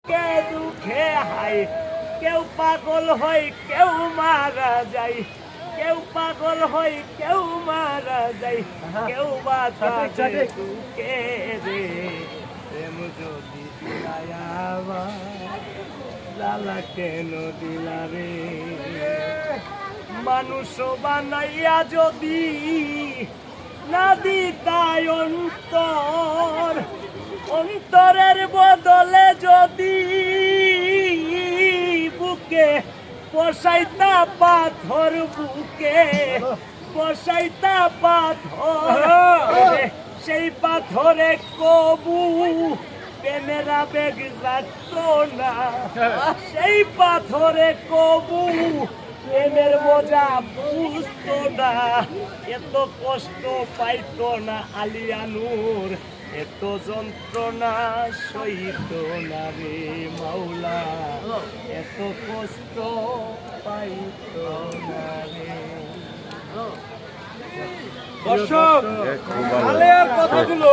কে দুঃখে হায়, কেউ পাগল হয় কেউ মারা যায়, কেউ পাগল হয় কেউ মারা যায়, কেউ বা কাঁদে দুঃখে রে। প্রেম যদি দিলায় আমার, জ্বালা কেন দিলা রে? মানুষ বানাইয়া যদি না দিতাই অন্তর, অন্তরের বদলে যদি বুকে বসাইতা পাথর, বুকে বসাইতা পাথর, সেই পাথরে কবু প্রেমের আবেগ লাগতো না, সেই পাথরে কবু প্রেমের বোঝা বুঝতো না, এত কষ্ট পাইতো না আলিয়া নূর, এত যন্ত্রণা সইত না রে মাওলা, এত কষ্ট পাইতো না রে। দর্শক, আলেয়ার কথাগুলো